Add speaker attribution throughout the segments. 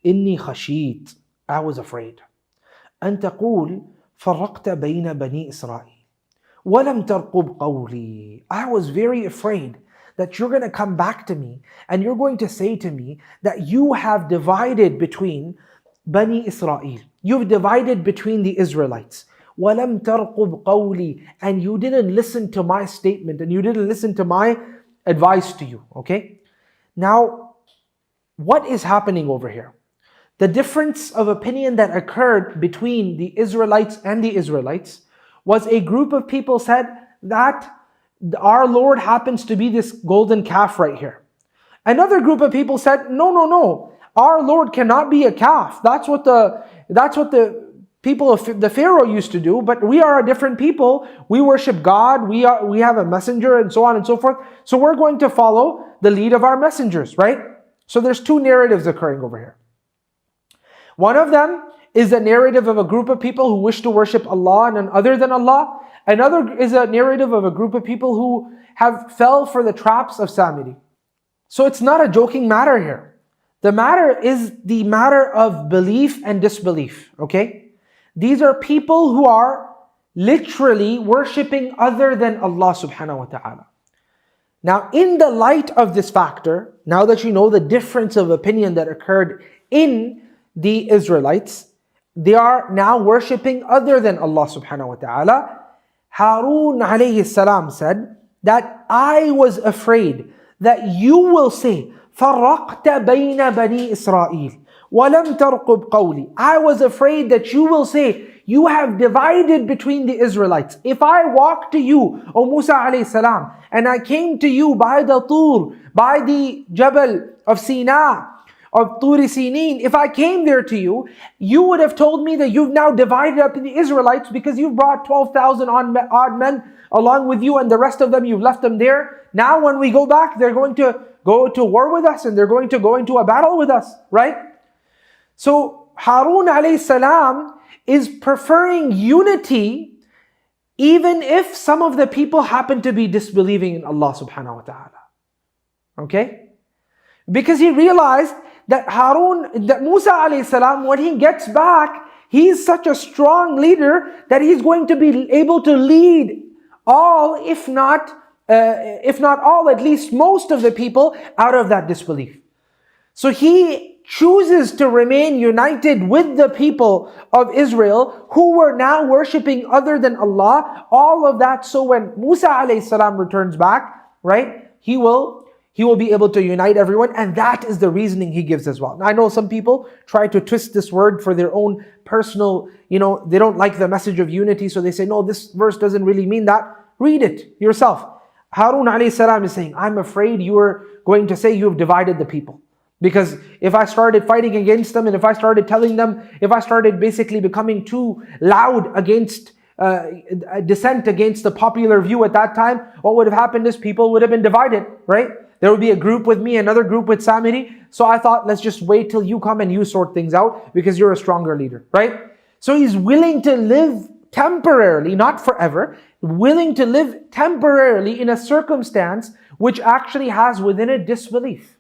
Speaker 1: إني خشيت, I was afraid. أن تقول فرقت بين بني إسرائيل وَلَمْ تَرْقُبْ قَوْلِي. I was very afraid that you're going to come back to me and you're going to say to me that you have divided between Bani Israel. You've divided between the Israelites. وَلَمْ تَرْقُبْ قَوْلِي. And you didn't listen to my statement and you didn't listen to my advice to you. Okay? Now, what is happening over here? The difference of opinion that occurred between the Israelites and the Israelites was a group of people said that our Lord happens to be this golden calf right here. Another group of people said, no, our Lord cannot be a calf. That's what the people of the Pharaoh used to do, but we are a different people. We worship God, we have a messenger and so on and so forth. So we're going to follow the lead of our messengers, right? So there's two narratives occurring over here. One of them is a narrative of a group of people who wish to worship Allah and none other than Allah. Another is a narrative of a group of people who have fell for the traps of Samiri. So it's not a joking matter here. The matter is the matter of belief and disbelief, okay? These are people who are literally worshipping other than Allah subhanahu wa ta'ala. Now, in the light of this factor, now that you know the difference of opinion that occurred in the Israelites, they are now worshipping other than Allah subhanahu wa ta'ala. Harun alayhi salam said that I was afraid that you will say, فَرَّقْتَ بَيْنَ بَنِي إِسْرَائِيلِ وَلَمْ تَرْقُبْ قَوْلِي. I was afraid that you will say, you have divided between the Israelites. If I walk to you, O Musa alayhi salam, and I came to you by the Tur, by the Jabal of Sina, of Turi Sinin, if I came there to you, you would have told me that you've now divided up the Israelites because you've brought 12,000 odd men along with you and the rest of them, you've left them there. Now when we go back, they're going to go to war with us and they're going to go into a battle with us, right? So Harun alayhi salam is preferring unity even if some of the people happen to be disbelieving in Allah subhanahu wa ta'ala. Okay? Because he realized that Musa alayhi salam, when he gets back, he's such a strong leader that he's going to be able to lead all, if not all, at least most of the people out of that disbelief. So he chooses to remain united with the people of Israel who were now worshipping other than Allah. All of that, so when Musa alayhi salam returns back, right, he will be able to unite everyone, and that is the reasoning he gives as well. Now I know some people try to twist this word for their own personal, they don't like the message of unity, so they say, no, this verse doesn't really mean that. Read it yourself. Harun alayhi salam is saying, I'm afraid you are going to say you have divided the people. Because if I started fighting against them, and if I started telling them, if I started basically becoming too loud against dissent against the popular view at that time, what would have happened is people would have been divided, right? There would be a group with me, another group with Samiri. So I thought, let's just wait till you come and you sort things out because you're a stronger leader, right? So he's willing to live temporarily, not forever, willing to live temporarily in a circumstance which actually has within it disbelief.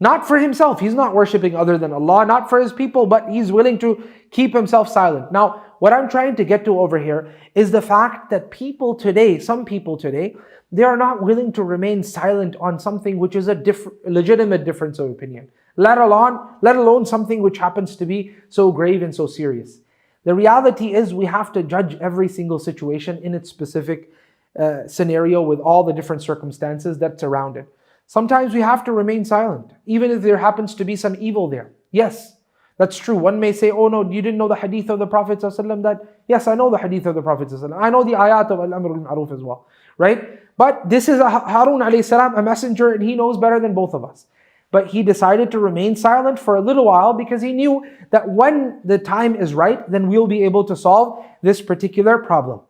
Speaker 1: Not for himself, he's not worshipping other than Allah, not for his people, but he's willing to keep himself silent. Now, what I'm trying to get to over here is the fact that people today, some people today, they are not willing to remain silent on something which is a legitimate difference of opinion, let alone something which happens to be so grave and so serious. The reality is we have to judge every single situation in its specific scenario with all the different circumstances that surround it. Sometimes we have to remain silent, even if there happens to be some evil there. Yes, that's true. One may say, oh no, you didn't know the hadith of the Prophet ﷺ that, yes, I know the hadith of the Prophet ﷺ. I know the ayat of Al-Amr al-Ma'ruf as well, right? But this is Harun alayhi salam, a messenger, and he knows better than both of us. But he decided to remain silent for a little while because he knew that when the time is right, then we'll be able to solve this particular problem.